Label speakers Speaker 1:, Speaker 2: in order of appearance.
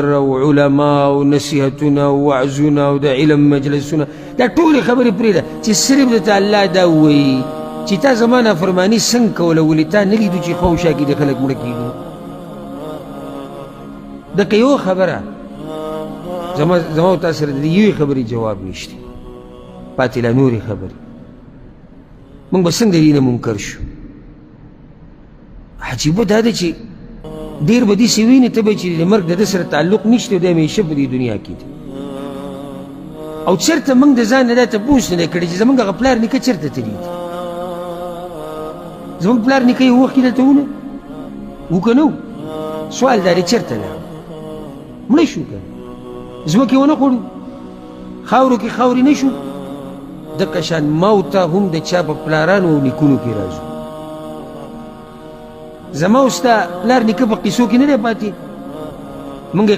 Speaker 1: او علما او نصیحتونه او وعظونه او د علم مجلسونه دا ټولې خبرې پرېږده چې صرف درته الله دا ووایي چې تا زما نافرماني څنګه کوله ولې تا نه لیدو چې خوشا کې د خلک مړه کېږو دکه یو خبره زما او تا سره د یوې خبرې جواب نشته پاتې لا نورې خبرې موږ به څنګه د دې نه منکر شو عجیبه دا ده چې ډېر به داسې وینې ته به چې د مرګ د ده سره تعلق نشته او دی همیشه په دې دنیا کې دی او چېرته موږ د ځان نه دا تپوس نه دی کړی چې زموږ هغه پلار نیکه چېرته تللی دی زموږ پلار نیکه یو وخت کې دلته ونه و که نه و سوال دا دی چېرته لاړ مړه شو که ځمکې ونه خوړو خاورو کې خاورې نه شو دقه شان موت ته هم د چا په پلارانو او نیکونو کې راځو زما او ستا پلار نیکه په قیسو کې نه دی پاتې موږ